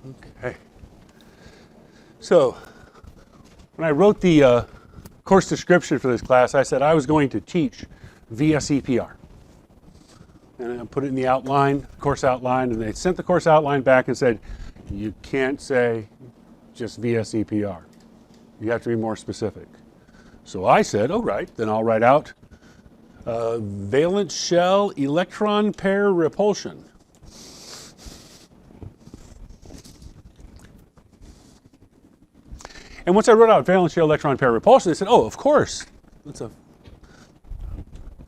Okay. So when I wrote the course description for this class, I said I was going to teach VSEPR. And I put it in the outline, course outline, and they sent the course outline back and said, you can't say just VSEPR. You have to be more specific. So I said, all right, then I'll write out valence shell electron pair repulsion. And once I wrote out valence shell electron pair repulsion, they said, oh, of course,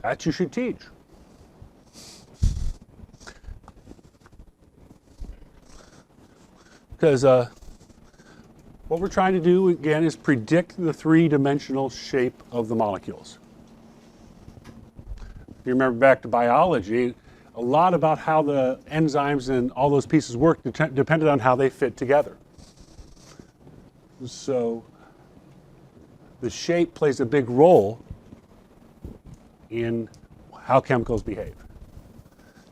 that you should teach. Because what we're trying to do, again, is predict the three-dimensional shape of the molecules. If you remember back to biology, a lot about how the enzymes and all those pieces work depended on how they fit together. So the shape plays a big role in how chemicals behave.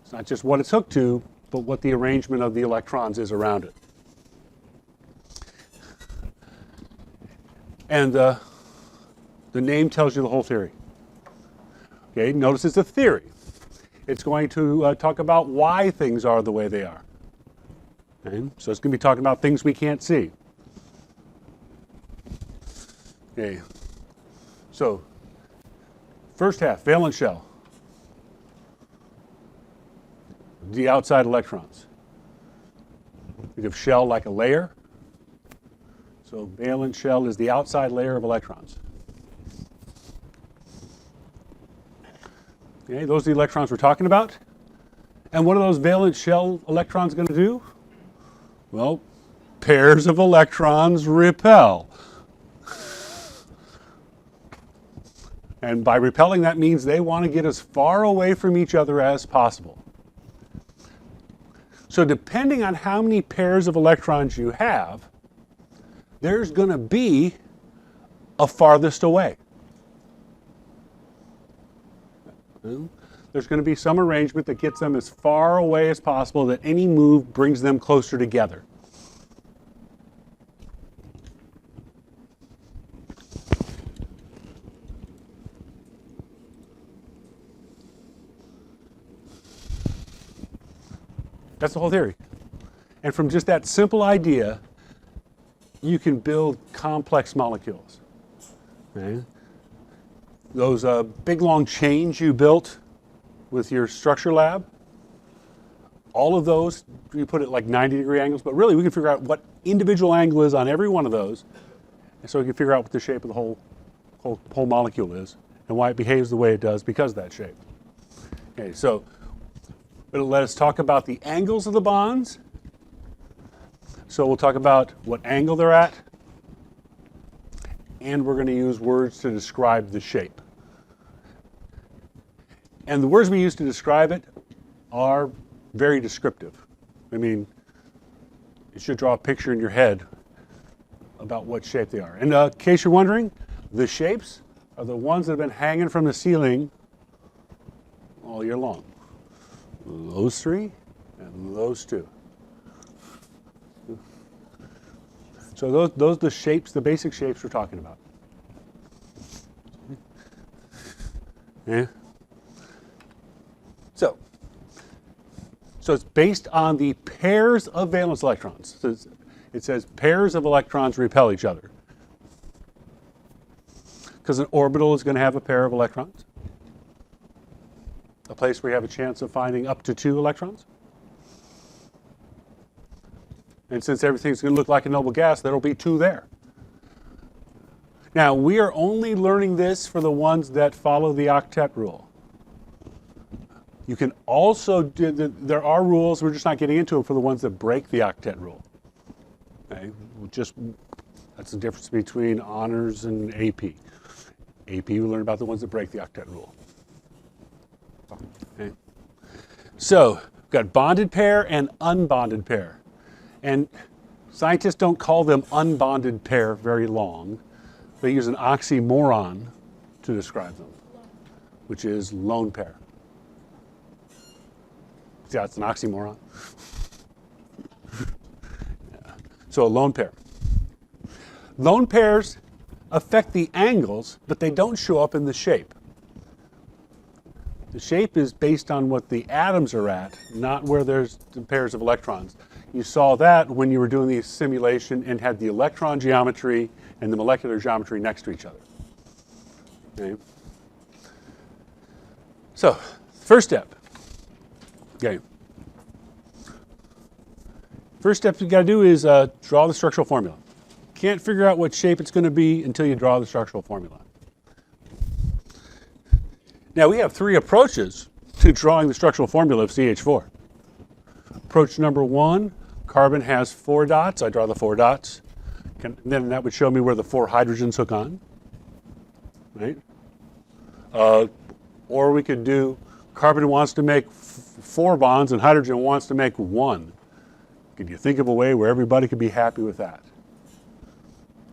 It's not just what it's hooked to, but what the arrangement of the electrons is around it. And the name tells you the whole theory. Okay, notice it's a theory. It's going to talk about why things are the way they are. Okay? So it's going to be talking about things we can't see. Okay, so first half, valence shell. The outside electrons. Think of shell like a layer. So valence shell is the outside layer of electrons. Okay, those are the electrons we're talking about. And what are those valence shell electrons going to do? Well, pairs of electrons repel. And by repelling, that means they want to get as far away from each other as possible. So depending on how many pairs of electrons you have, there's going to be a farthest away. There's going to be some arrangement that gets them as far away as possible, that any move brings them closer together. That's the whole theory. And from just that simple idea, you can build complex molecules. Okay? Those big long chains you built with your structure lab, all of those, you put it like 90-degree angles, but really we can figure out what individual angle is on every one of those, and so we can figure out what the shape of the whole molecule is and why it behaves the way it does because of that shape. Okay, so it'll let us talk about the angles of the bonds. So we'll talk about what angle they're at, and we're going to use words to describe the shape. And the words we use to describe it are very descriptive. I mean, it should draw a picture in your head about what shape they are. And in case you're wondering, the shapes are the ones that have been hanging from the ceiling all year long. Those three and those two. So those are the shapes, the basic shapes we're talking about. Yeah. So it's based on the pairs of valence electrons. So it says pairs of electrons repel each other. Because an orbital is going to have a pair of electrons. A place where you have a chance of finding up to 2 electrons. And since everything's going to look like a noble gas, there will be 2 there. Now, we are only learning this for the ones that follow the octet rule. You can also do, there are rules, we're just not getting into them for the ones that break the octet rule. Okay? That's the difference between honors and AP. AP, we learn about the ones that break the octet rule. Okay? So, we've got bonded pair and unbonded pair. And scientists don't call them unbonded pair very long. They use an oxymoron to describe them, which is lone pair. Yeah, it's an oxymoron. So a lone pair. Lone pairs affect the angles, but they don't show up in the shape. The shape is based on what the atoms are at, not where there's the pairs of electrons. You saw that when you were doing the simulation and had the electron geometry and the molecular geometry next to each other. Okay. So, first step. Okay. First step you got to do is draw the structural formula. Can't figure out what shape it's going to be until you draw the structural formula. Now we have three approaches to drawing the structural formula of CH4. Approach number one, carbon has 4 dots. I draw the 4 dots. Then that would show me where the 4 hydrogens hook on. Right? Or we could do carbon wants to make 4 bonds and hydrogen wants to make 1. Could you think of a way where everybody could be happy with that?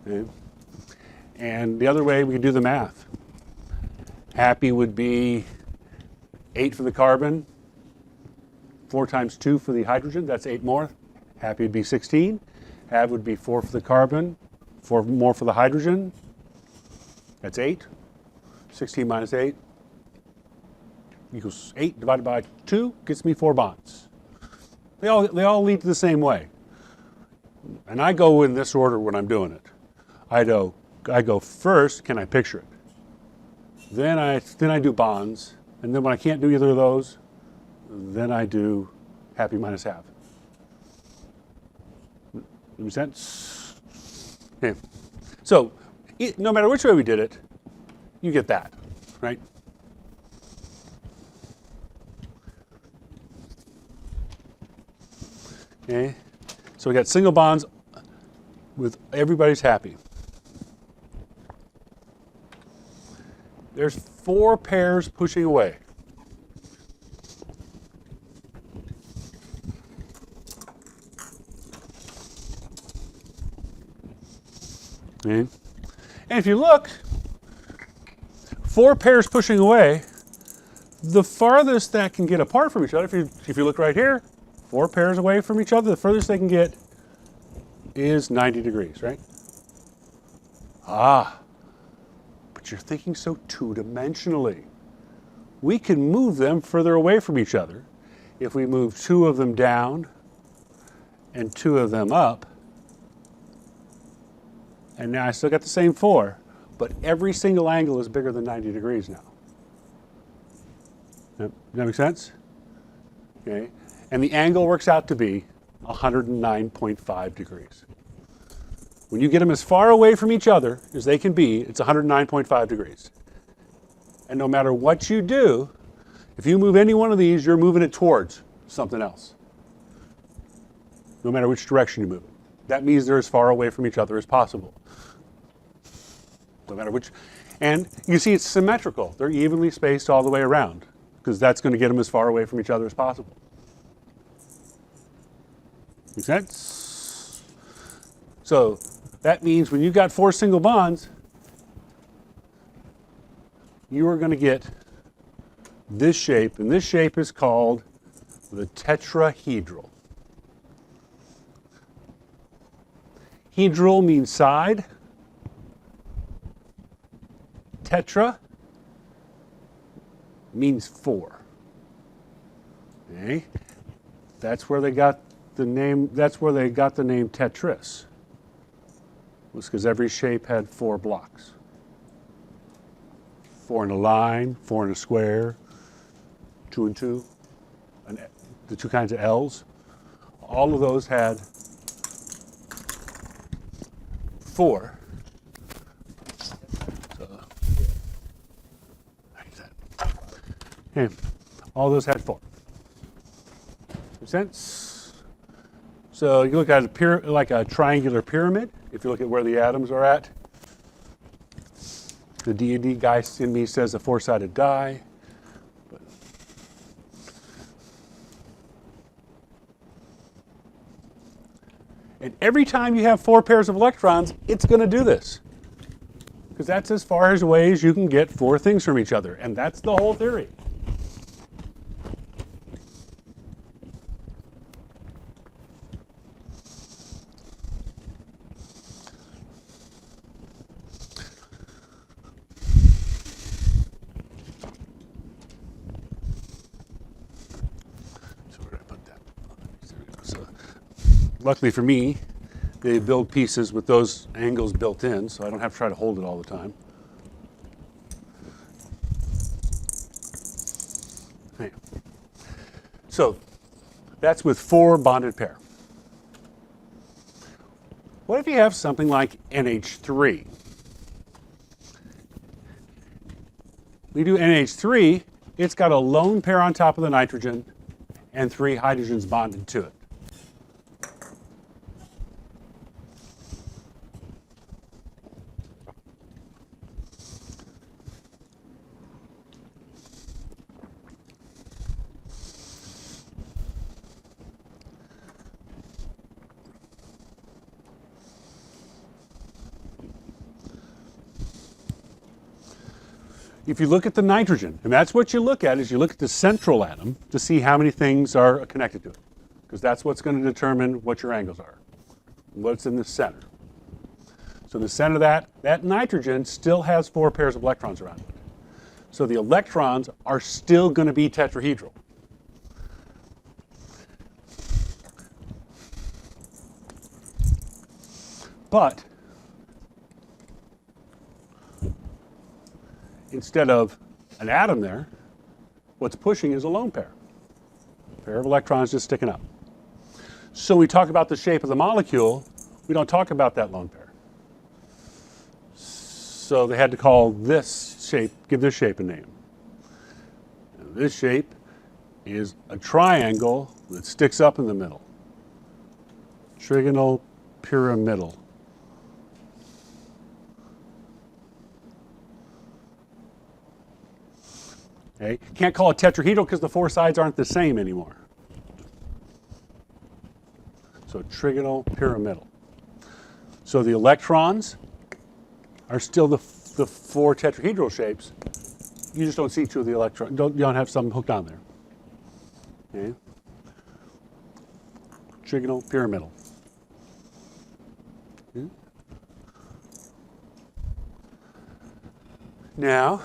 Okay. And the other way, we could do the math. Happy would be 8 for the carbon, 4 times 2 for the hydrogen, that's 8 more. Happy would be 16. Have would be 4 for the carbon, 4 more for the hydrogen, that's 8. 16 minus 8 equals 8 divided by 2 gets me 4 bonds. They all lead to the same way. And I go in this order when I'm doing it. I go first, can I picture it? Then I do bonds, and then when I can't do either of those, then I do happy minus half. Make sense? Okay. So no matter which way we did it, you get that, right? Okay. So we got single bonds with everybody's happy. There's 4 pairs pushing away. Okay. And if you look, 4 pairs pushing away, the farthest that can get apart from each other, if you look right here, 4 pairs away from each other, the furthest they can get is 90 degrees, right? But you're thinking so two-dimensionally. We can move them further away from each other. If we move 2 of them down and 2 of them up, and now I still got the same 4, but every single angle is bigger than 90 degrees now. Does that make sense? Okay. And the angle works out to be 109.5 degrees. When you get them as far away from each other as they can be, it's 109.5 degrees. And no matter what you do, if you move any one of these, you're moving it towards something else. No matter which direction you move it. That means they're as far away from each other as possible. No matter which. And you see it's symmetrical. They're evenly spaced all the way around, because that's going to get them as far away from each other as possible. Make sense? So that means when you've got 4 single bonds, you are going to get this shape, and this shape is called the tetrahedral. Hedral means side. Tetra means 4. Okay? That's where they got the name. That's where they got the name Tetris. It was because every shape had 4 blocks. 4 in a line, 4 in a square, 2 and 2, and the 2 kinds of L's. All of those had 4. So, okay. All those had 4. Makes sense? So you look at it like a triangular pyramid. If you look at where the atoms are at, the D&D guy in me says a 4-sided die. And every time you have 4 pairs of electrons, it's going to do this. Because that's as far as ways you can get 4 things from each other. And that's the whole theory. luckily for me, they build pieces with those angles built in, so I don't have to try to hold it all the time. Okay. So that's with 4 bonded pair. What if you have something like NH3? We do NH3, it's got a lone pair on top of the nitrogen and 3 hydrogens bonded to it. If you look at the nitrogen, and that's what you look at, is you look at the central atom to see how many things are connected to it, because that's what's going to determine what your angles are, what's in the center. So in the center of that nitrogen still has 4 pairs of electrons around it. So the electrons are still going to be tetrahedral. But instead of an atom there, what's pushing is a lone pair. A pair of electrons just sticking up. So we talk about the shape of the molecule, we don't talk about that lone pair. So they had to call this shape, give this shape a name. And this shape is a triangle that sticks up in the middle. Trigonal pyramidal. Okay. Can't call it tetrahedral because the 4 sides aren't the same anymore. So trigonal pyramidal. So the electrons are still the 4 tetrahedral shapes. You just don't see 2 of the electrons. You don't have some hooked on there. Okay. Trigonal pyramidal. Okay. Now,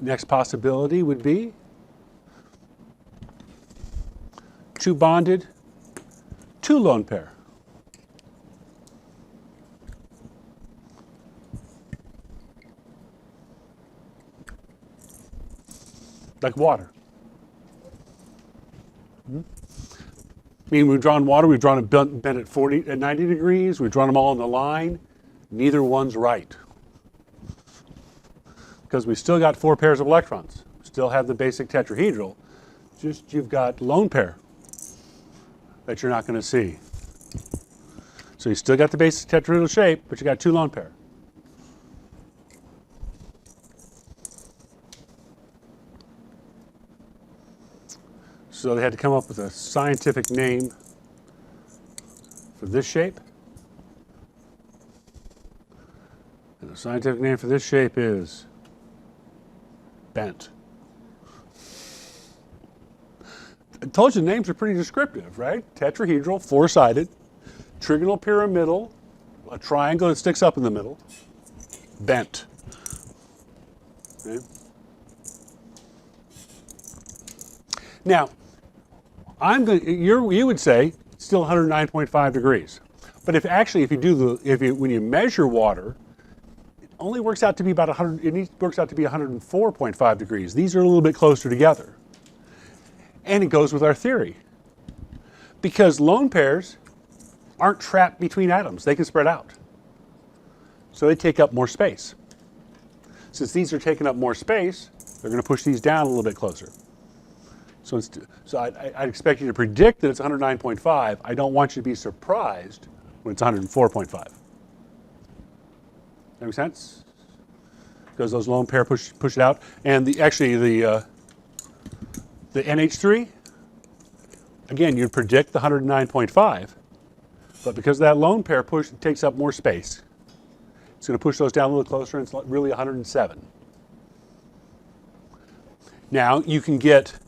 next possibility would be 2 bonded, 2 lone pair. Like water. I mean, we've drawn water, we've drawn it bent at 90 degrees, we've drawn them all in the line. Neither one's right. Because we still got 4 pairs of electrons. Still have the basic tetrahedral, just you've got lone pair that you're not going to see. So you still got the basic tetrahedral shape, but you got 2 lone pair. So they had to come up with a scientific name for this shape. And the scientific name for this shape is bent. I told you the names are pretty descriptive, right? Tetrahedral, 4-sided, trigonal pyramidal, a triangle that sticks up in the middle, bent. Okay. Now, you would say it's still 109.5 degrees, but when you measure water, only works out to be about 100. It works out to be 104.5 degrees. These are a little bit closer together, and it goes with our theory because lone pairs aren't trapped between atoms; they can spread out, so they take up more space. Since these are taking up more space, they're going to push these down a little bit closer. So I'd expect you to predict that it's 109.5. I don't want you to be surprised when it's 104.5. That make sense? Because those lone pair push it out, and the NH3, again, you'd predict the 109.5, but because that lone pair takes up more space, it's going to push those down a little closer, and it's really 107. Now you can get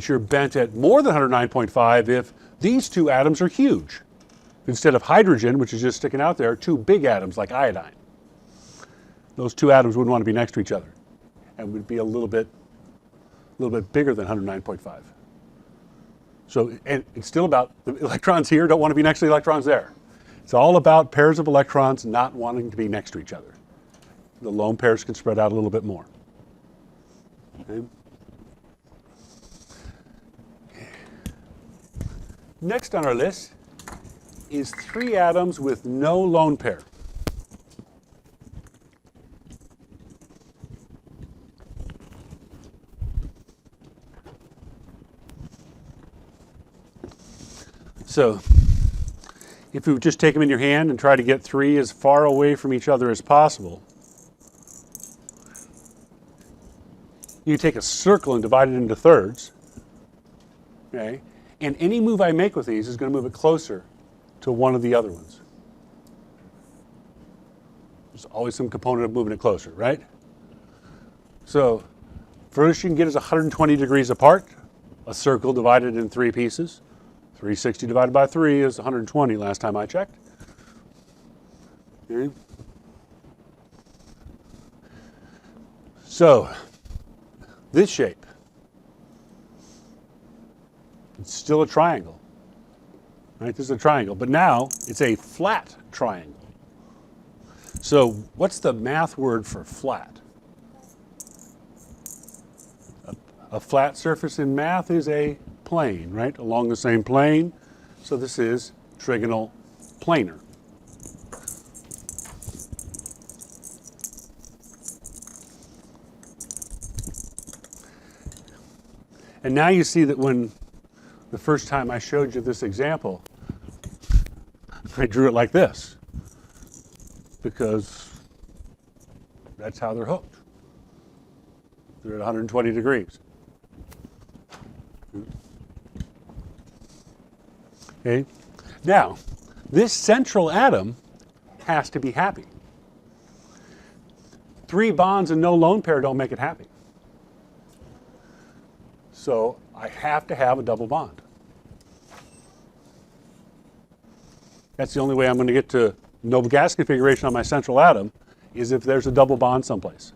your bent at more than 109.5 if these 2 atoms are huge. Instead of hydrogen, which is just sticking out there, 2 big atoms like iodine. Those 2 atoms wouldn't want to be next to each other and would be a little bit bigger than 109.5. So, and it's still about the electrons here don't want to be next to the electrons there. It's all about pairs of electrons not wanting to be next to each other. The lone pairs can spread out a little bit more. Okay. Next on our list is 3 atoms with no lone pair. So if you just take them in your hand and try to get 3 as far away from each other as possible, you take a circle and divide it into thirds. Okay? And any move I make with these is going to move it closer to one of the other ones. There's always some component of moving it closer, right? So furthest you can get is 120 degrees apart, a circle divided in 3 pieces. 360 divided by 3 is 120 last time I checked. Okay. So this shape, it's still a triangle. Right? This is a triangle, but now it's a flat triangle. So what's the math word for flat? A flat surface in math is a plane, right? Along the same plane. So this is trigonal planar. And now you see that when the first time I showed you this example, I drew it like this because that's how they're hooked. They're at 120 degrees. Okay. Now, this central atom has to be happy. 3 bonds and no lone pair don't make it happy. So I have to have a double bond. That's the only way I'm going to get to noble gas configuration on my central atom is if there's a double bond someplace.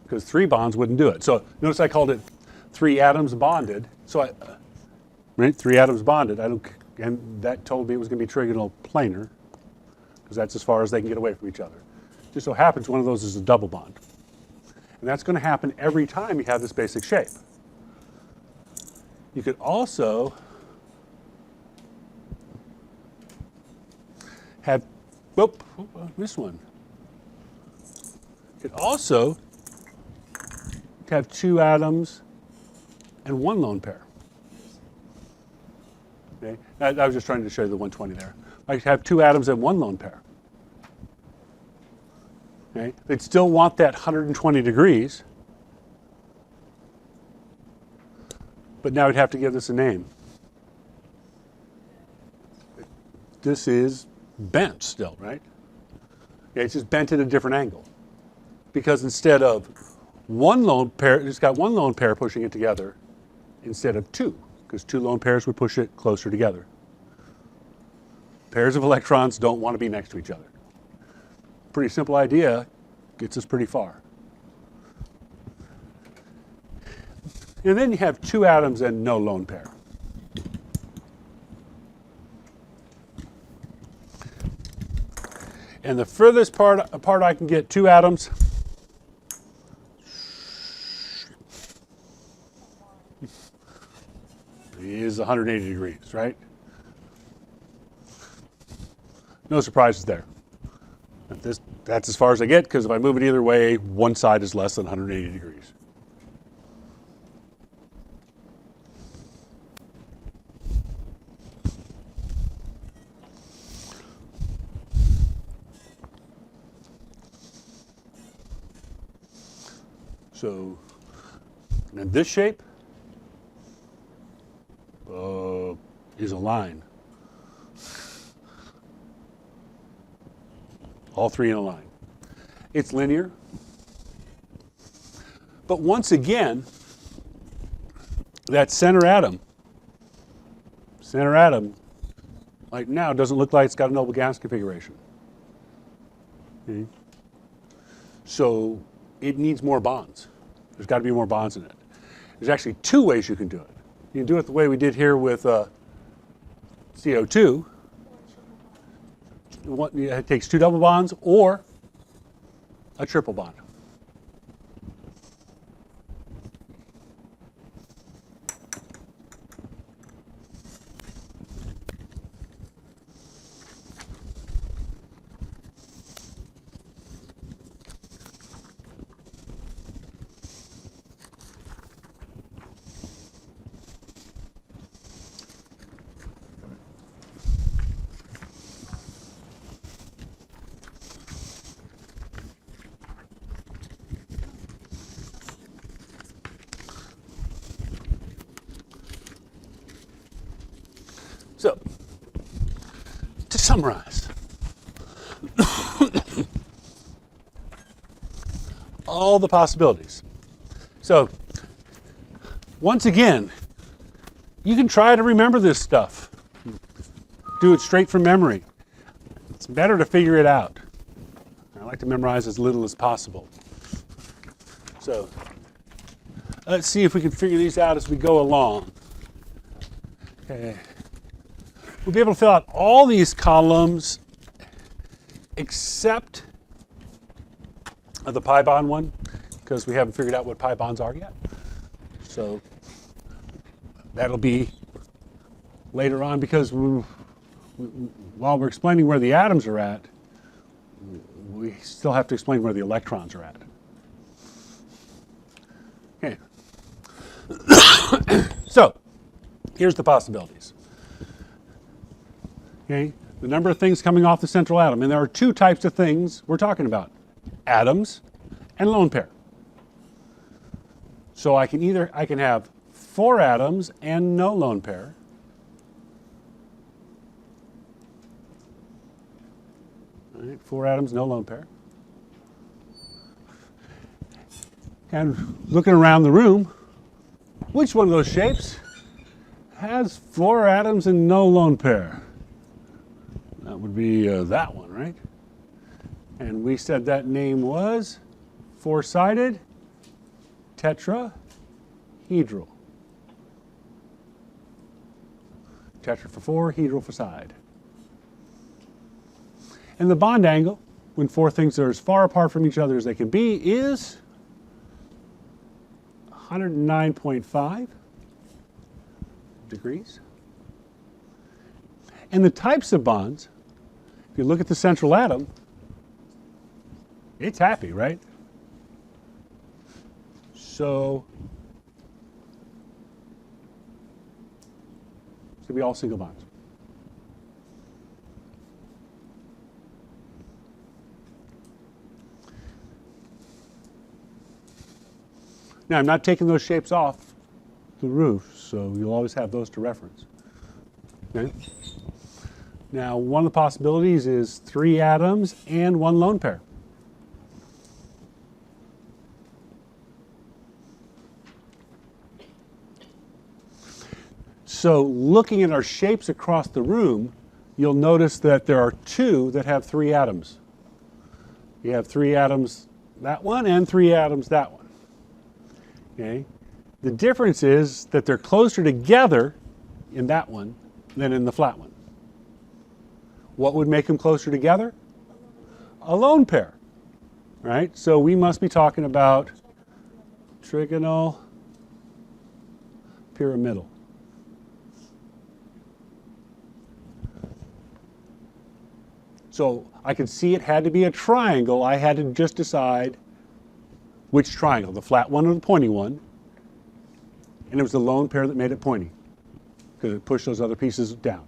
Because 3 bonds wouldn't do it. So notice I called it 3 atoms bonded. So right, 3 atoms bonded. And that told me it was going to be trigonal planar because that's as far as they can get away from each other. Just so happens one of those is a double bond. And that's going to happen every time you have this basic shape. You could also have, this one. You could also have 2 atoms and 1 lone pair. Okay? I was just trying to show you the 120 there. I could have 2 atoms and 1 lone pair. Okay? They'd still want that 120 degrees, but now we'd have to give this a name. This is bent still, right? Okay, it's just bent at a different angle. Because instead of 1 lone pair, it's got 1 lone pair pushing it together instead of 2, because 2 lone pairs would push it closer together. Pairs of electrons don't want to be next to each other. Pretty simple idea, gets us pretty far. And then you have 2 atoms and no lone pair. And the furthest apart I can get 2 atoms is 180 degrees, right? No surprises there. That's as far as I get, because if I move it either way, one side is less than 180 degrees. So, and this shape is a line. All 3 in a line. It's linear. But once again, that center atom, like now, doesn't look like it's got a noble gas configuration. Okay. So it needs more bonds. There's got to be more bonds in it. There's actually 2 ways you can do it. You can do it the way we did here with CO2. It takes 2 double bonds or a triple bond. So, to summarize, all the possibilities. So, once again, you can try to remember this stuff. Do it straight from memory. It's better to figure it out. I like to memorize as little as possible. So, let's see if we can figure these out as we go along. Okay. We'll be able to fill out all these columns except the pi bond one, because we haven't figured out what pi bonds are yet. So that'll be later on, because while we're explaining where the atoms are at, we still have to explain where the electrons are at. Okay. So here's the possibilities. Okay, the number of things coming off the central atom. And there are 2 types of things we're talking about: atoms and lone pair. So I can have 4 atoms and no lone pair. All right, 4 atoms, no lone pair. And looking around the room, which one of those shapes has 4 atoms and no lone pair? That would be that one, right? And we said that name was 4-sided tetrahedral. Tetra for 4, hedral for side. And the bond angle, when 4 things are as far apart from each other as they can be, is 109.5 degrees. And the types of bonds, if you look at the central atom, it's happy, right? So it's going to be all single bonds. Now, I'm not taking those shapes off the roof, so you'll always have those to reference. Okay? Now, one of the possibilities is 3 atoms and 1 lone pair. So looking at our shapes across the room, you'll notice that there are 2 that have 3 atoms. You have 3 atoms that one and 3 atoms that one. Okay? The difference is that they're closer together in that one than in the flat one. What would make them closer together? A lone pair, right? So we must be talking about trigonal pyramidal. So I could see it had to be a triangle. I had to just decide which triangle, the flat one or the pointy one. And it was the lone pair that made it pointy, because it pushed those other pieces down.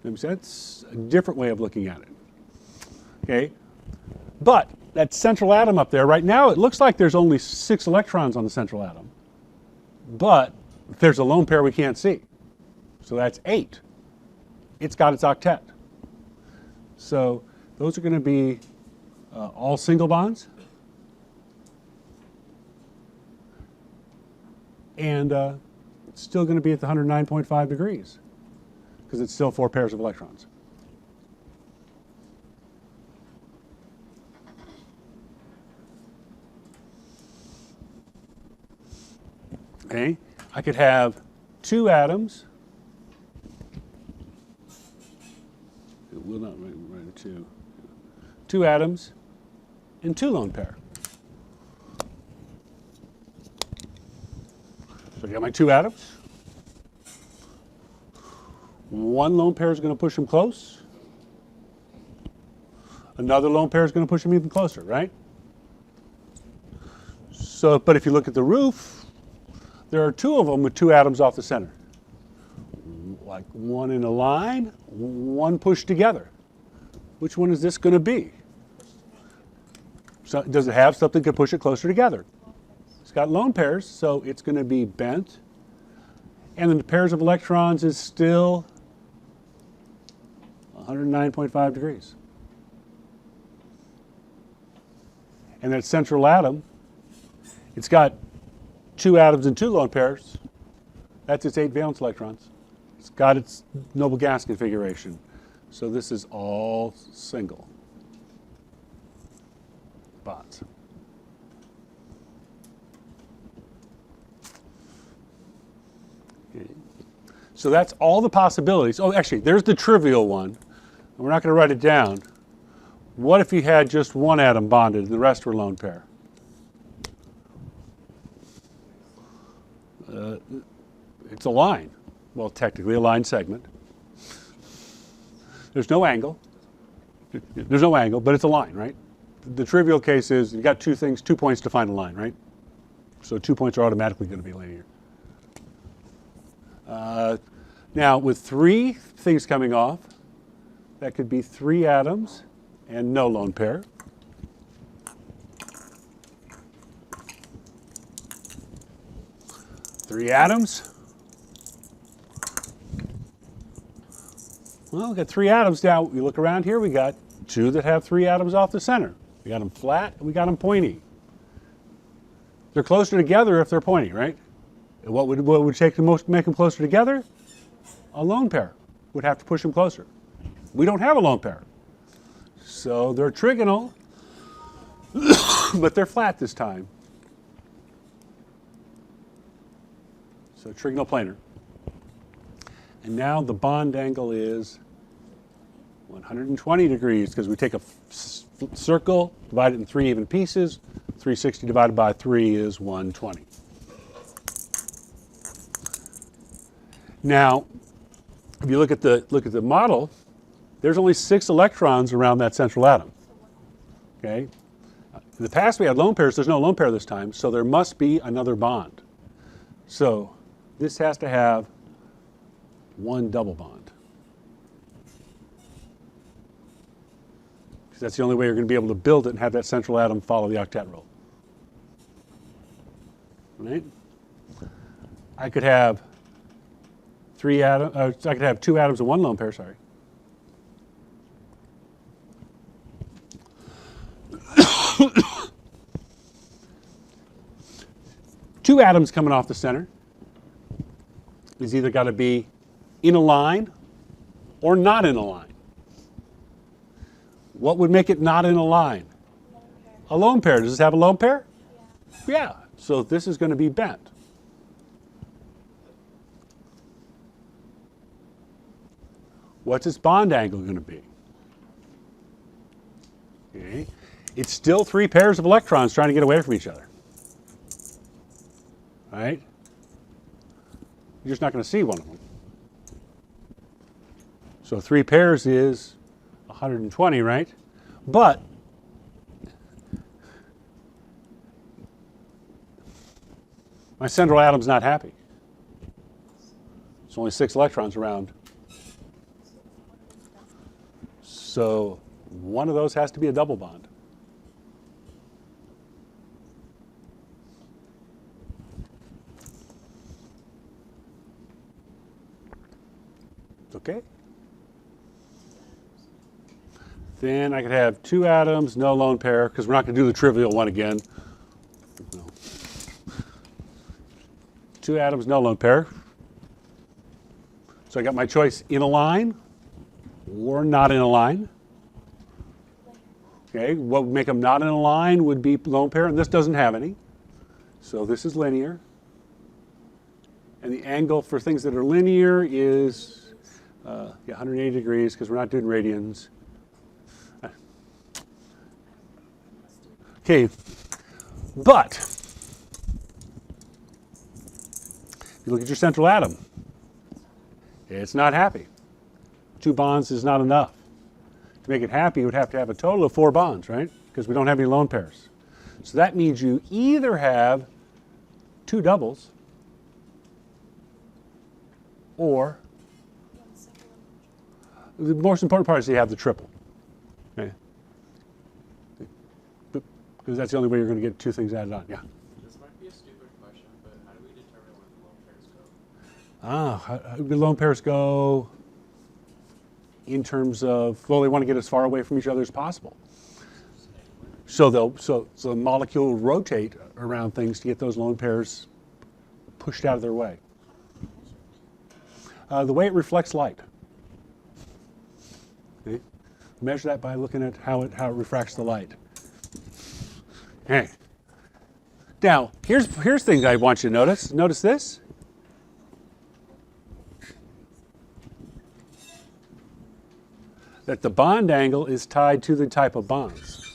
That's a different way of looking at it. Okay, but that central atom up there, right now it looks like there's only 6 electrons on the central atom. But if there's a lone pair we can't see. So that's 8. It's got its octet. So those are going to be all single bonds. And it's still going to be at the 109.5 degrees, because it's still 4 pairs of electrons. Okay, I could have two atoms. It will not write two. Two atoms and two lone pair. So I got my two atoms. One lone pair is going to push them close. Another lone pair is going to push them even closer, right? So, but if you look at the roof, there are two of them with two atoms off the center. Like one in a line, one pushed together. Which one is this going to be? So, does it have something to push it closer together? It's got lone pairs, so it's going to be bent. And then the pairs of electrons is still 109.5 degrees. And that central atom, it's got two atoms and two lone pairs. That's its 8 valence electrons. It's got its noble gas configuration. So this is all single bonds. Okay. So that's all the possibilities. Oh, actually, there's the trivial one. We're not going to write it down. What if you had just one atom bonded and the rest were lone pair? It's a line. Well, technically a line segment. There's no angle. There's no angle, but it's a line, right? The trivial case is you've got two things, 2 points to find a line, right? So 2 points are automatically going to be linear. Now, with three things coming off, that could be three atoms and no lone pair. Three atoms. Well, we've got three atoms. Now, we look around here, we got two that have three atoms off the center. We got them flat and we got them pointy. They're closer together if they're pointy, right? And what would take the most to make them closer together? A lone pair would have to push them closer. We don't have a lone pair. So they're trigonal, but they're flat this time. So trigonal planar. And now the bond angle is 120 degrees because we take a circle, divide it in three even pieces. 360 divided by 3 is 120. Now, if you look at the model, there's only 6 electrons around that central atom. Okay? In the past we had lone pairs. There's no lone pair this time, so there must be another bond. So this has to have one double bond. Because that's the only way you're going to be able to build it and have that central atom follow the octet rule. Right? I could have I could have two atoms and one lone pair, sorry. Two atoms coming off the center is either got to be in a line or not in a line. What would make it not in a line? A lone pair. Does this have a lone pair? Yeah. So this is going to be bent. What's its bond angle going to be? Okay. It's still three pairs of electrons trying to get away from each other. Right? You're just not going to see one of them. So three pairs is 120, right? But my central atom's not happy. There's only 6 electrons around. So one of those has to be a double bond. Okay? Then I could have 2 atoms, no lone pair, because we're not going to do the trivial one again. No. 2 atoms, no lone pair. So I got my choice in a line or not in a line. Okay, what would make them not in a line would be lone pair, and this doesn't have any. So this is linear. And the angle for things that are linear is 180 degrees, because we're not doing radians. Okay, but if you look at your central atom, it's not happy. 2 bonds is not enough. To make it happy, you would have to have a total of 4 bonds, right? Because we don't have any lone pairs. So that means you either have 2 doubles or the most important part is you have the triple. Okay? Because that's the only way you're going to get 2 things added on. Yeah. This might be a stupid question, but how do we determine where the lone pairs go? How do lone pairs go in terms of, well, they want to get as far away from each other as possible. So the molecule will rotate around things to get those lone pairs pushed out of their way. The way it reflects light. Okay? Measure that by looking at how it refracts the light. Okay. Now, here's things I want you to notice. Notice this. That the bond angle is tied to the type of bonds.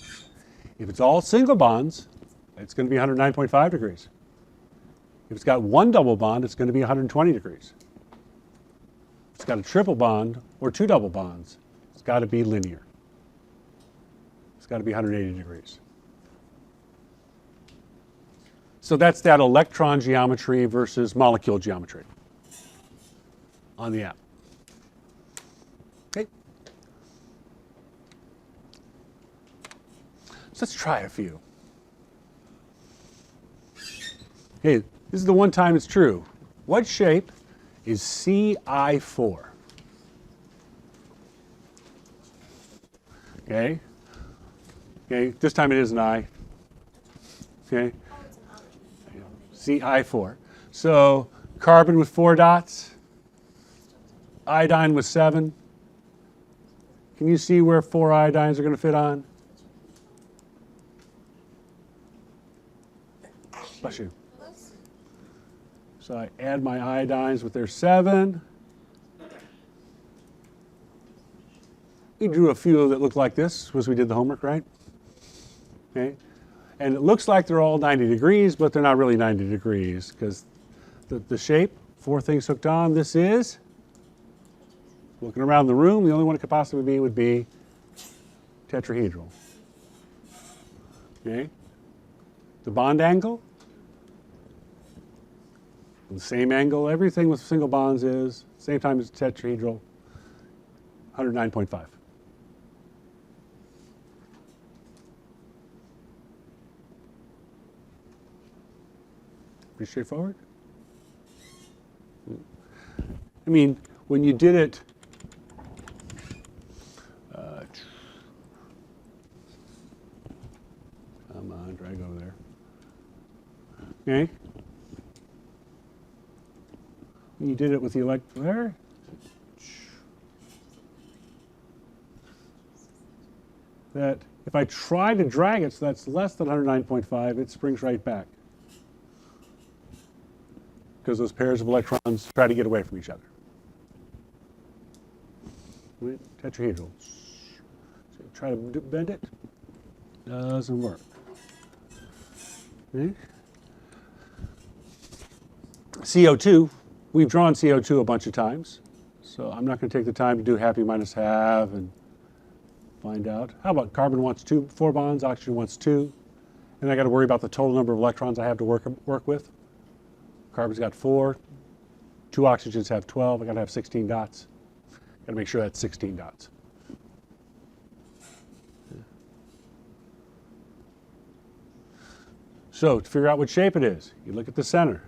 If it's all single bonds, it's going to be 109.5 degrees. If it's got 1 double bond, it's going to be 120 degrees. If it's got a triple bond or 2 double bonds, it's got to be linear. It's got to be 180 degrees. So that's that electron geometry versus molecule geometry on the app. Okay. So let's try a few. Hey, this is the one time it's true. What shape is CI4? Okay. Okay, this time it is an I. Okay. CI4. So carbon with 4 dots, iodine with 7. Can you see where 4 iodines are going to fit on? Bless you. So I add my iodines with their 7. We drew a few that looked like this as we did the homework, right? Okay. And it looks like they're all 90 degrees, but they're not really 90 degrees because the shape, 4 things hooked on, this is, looking around the room, the only one it could possibly be would be tetrahedral. Okay? The bond angle, the same angle, everything with single bonds is, same time as tetrahedral, 109.5. Pretty straightforward. I mean, when you did it, come on, drag over there. Okay. When you did it with the there. That if I try to drag it so that's less than 109.5, it springs right back. Because those pairs of electrons try to get away from each other. Right? Tetrahedral. So try to bend it. Doesn't work. Okay. CO2. We've drawn CO2 a bunch of times. So I'm not going to take the time to do happy minus half and find out. How about carbon wants 4 bonds, oxygen wants 2. And I got to worry about the total number of electrons I have to work with. Carbon's got 4, 2 oxygens have 12, I gotta have 16 dots. Gotta make sure that's 16 dots. So to figure out what shape it is, you look at the center.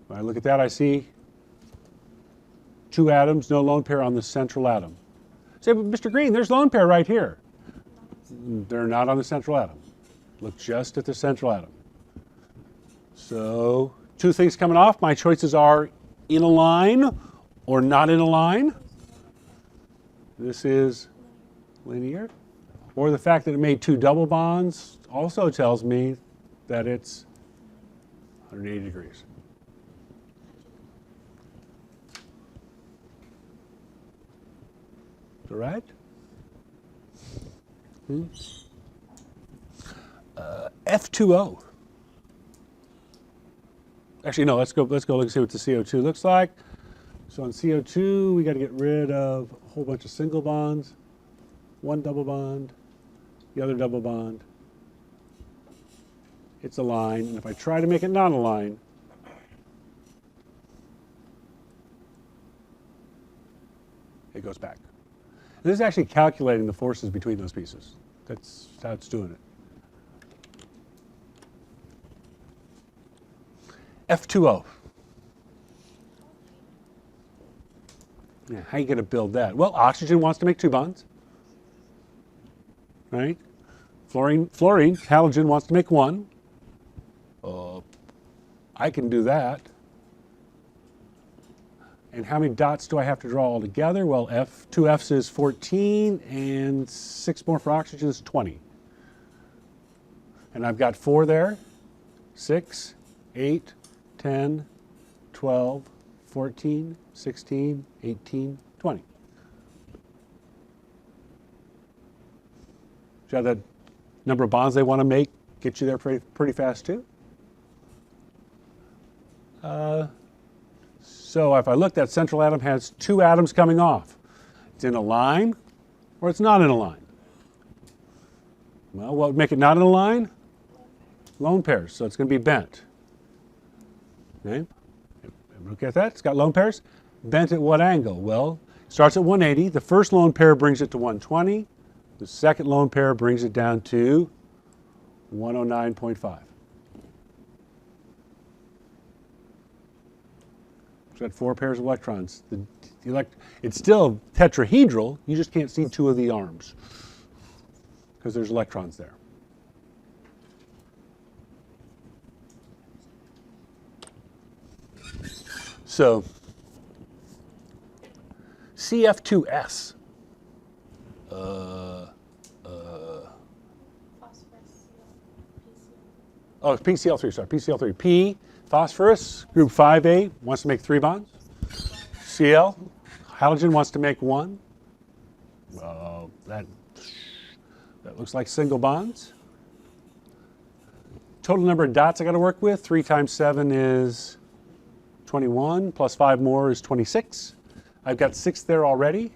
When I look at that, I see 2 atoms, no lone pair on the central atom. Say, but Mr. Green, there's lone pair right here. They're not on the central atom. Look just at the central atom. So 2 things coming off. My choices are in a line or not in a line. This is linear. Or the fact that it made 2 double bonds also tells me that it's 180 degrees. Is that right? F2O. Actually, no, let's go look and see what the CO2 looks like. So on CO2, we got to get rid of a whole bunch of single bonds, one double bond, the other double bond. It's a line, and if I try to make it not a line, it goes back. And this is actually calculating the forces between those pieces. That's how it's doing it. F2O. Yeah, how are you going to build that? Well, oxygen wants to make two bonds, right? Fluorine, halogen wants to make one. I can do that. And how many dots do I have to draw all together? Well, two F's is 14, and 6 more for oxygen is 20. And I've got 4 there, 6, 8, 10, 12, 14, 16, 18, 20. So the number of bonds they want to make get you there pretty fast too. So if I look, that central atom has 2 atoms coming off. It's in a line or it's not in a line. Well, what would make it not in a line? Lone pairs, so it's going to be bent. Okay? Look at that, it's got lone pairs. Bent at what angle? Well, it starts at 180. The first lone pair brings it to 120. The second lone pair brings it down to 109.5. It's got 4 pairs of electrons. It's still tetrahedral, you just can't see 2 of the arms because there's electrons there. So, CF2S. Oh, it's PCl3, sorry, PCl3. P, phosphorus, group 5A, wants to make 3 bonds. Cl, halogen wants to make 1. That looks like single bonds. Total number of dots I got to work with, 3 times 7 is 21, plus 5 more is 26. I've got 6 there already.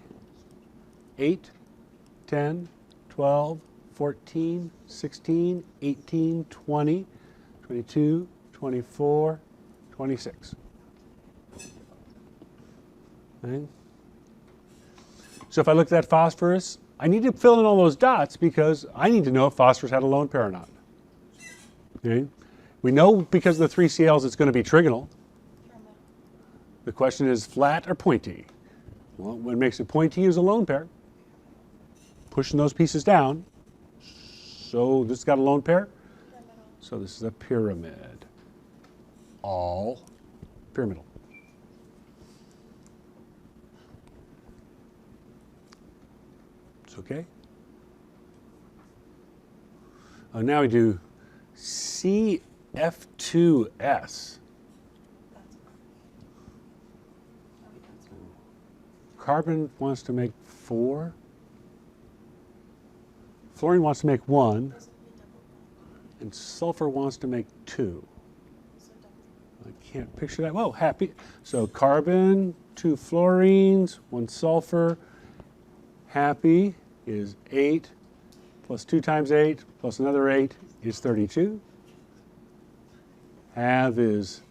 8, 10, 12, 14, 16, 18, 20, 22, 24, 26. Okay. So if I look at that phosphorus, I need to fill in all those dots because I need to know if phosphorus had a lone pair or not. Okay. We know because of the 3 Cls it's going to be trigonal. The question is flat or pointy? Well, what makes it pointy is a lone pair. Pushing those pieces down. So this has got a lone pair. So this is a pyramid. All pyramidal. It's okay. Now we do CF2S. Carbon wants to make 4. Fluorine wants to make 1. And sulfur wants to make 2. I can't picture that. Whoa, happy. So carbon, 2 fluorines, 1 sulfur. Happy is 8 plus 2 times 8 plus another 8 is 32. Have is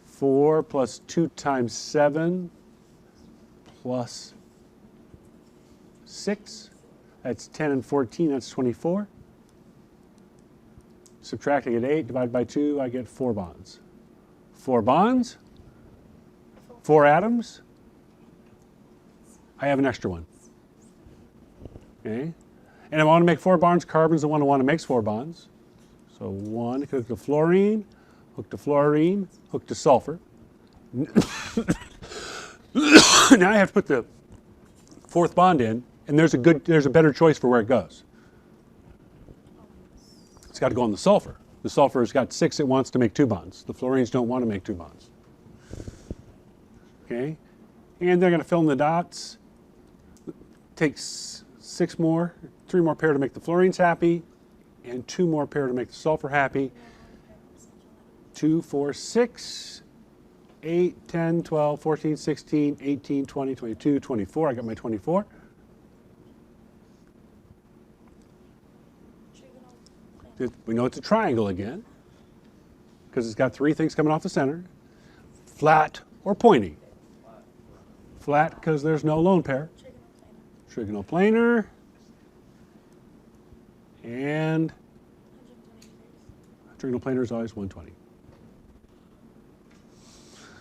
4 plus 2 times 7 plus 6. That's 10 and 14, that's 24. Subtracting at 8, divided by 2, I get 4 bonds. 4 bonds, 4 atoms. I have an extra one. Okay? And if I want to make 4 bonds, carbon's the one who makes 4 bonds. So 1, hook to fluorine, hook to fluorine, hook to sulfur. Now I have to put the 4th bond in, and there's a better choice for where it goes. It's got to go on the sulfur. The sulfur's got 6 it wants to make 2 bonds. The fluorines don't want to make 2 bonds. Okay? And they're going to fill in the dots. Takes 3 more pair to make the fluorines happy, and 2 more pair to make the sulfur happy. 2, 4, 6, 8, 10, 12, 14, 16, 18, 20, 22, 24. I got my 24. We know it's a triangle again, because it's got 3 things coming off the center. Flat or pointy. Flat because there's no lone pair. Trigonal planar. And trigonal planar is always 120.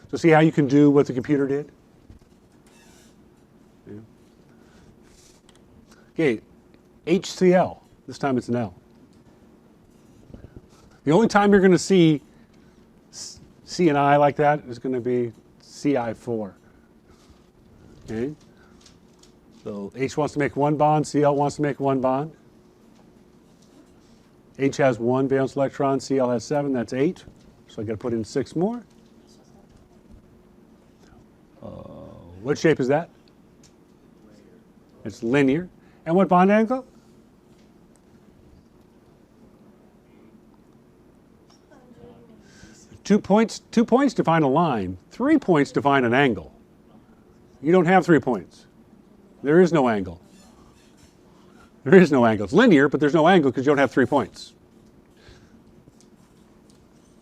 So see how you can do what the computer did? Yeah. Okay, HCl. This time it's an L. The only time you're going to see C and I like that is going to be CI4. Okay? So H wants to make 1 bond, Cl wants to make 1 bond. H has 1 valence electron, Cl has 7, that's 8. So I got to put in 6 more. What shape is that? It's linear. And what bond angle? Two points define a line. 3 points define an angle. You don't have 3 points. There is no angle. There is no angle. It's linear, but there's no angle because you don't have 3 points.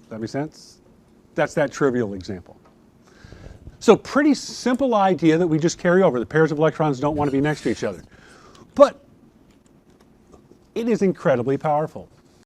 Does that make sense? That's that trivial example. So pretty simple idea that we just carry over. The pairs of electrons don't want to be next to each other. But it is incredibly powerful.